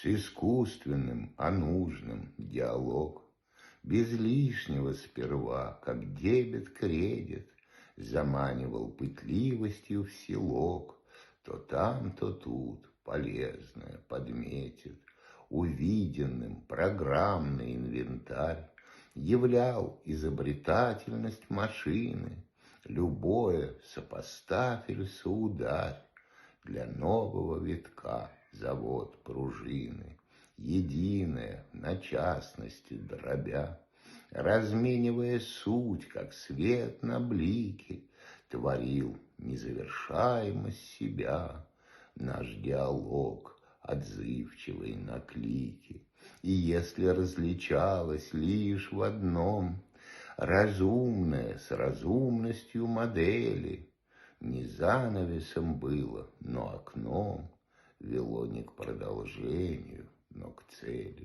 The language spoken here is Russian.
С искусственным, а нужным диалог. Без лишнего сперва, как дебет-кредит, заманивал пытливостью в селок. То там, то тут полезное подметит. Увиденным программный инвентарь являл изобретательность машины. Любое сопоставь или соударь. Для нового витка завод пружины, единое на частности дробя, разменивая суть, как свет на блики, творил незавершаемость себя. Наш диалог, отзывчивый на клики, и если различалось лишь в одном разумное с разумностью модели, не занавесом было, но окном, вело не к продолжению, но к цели.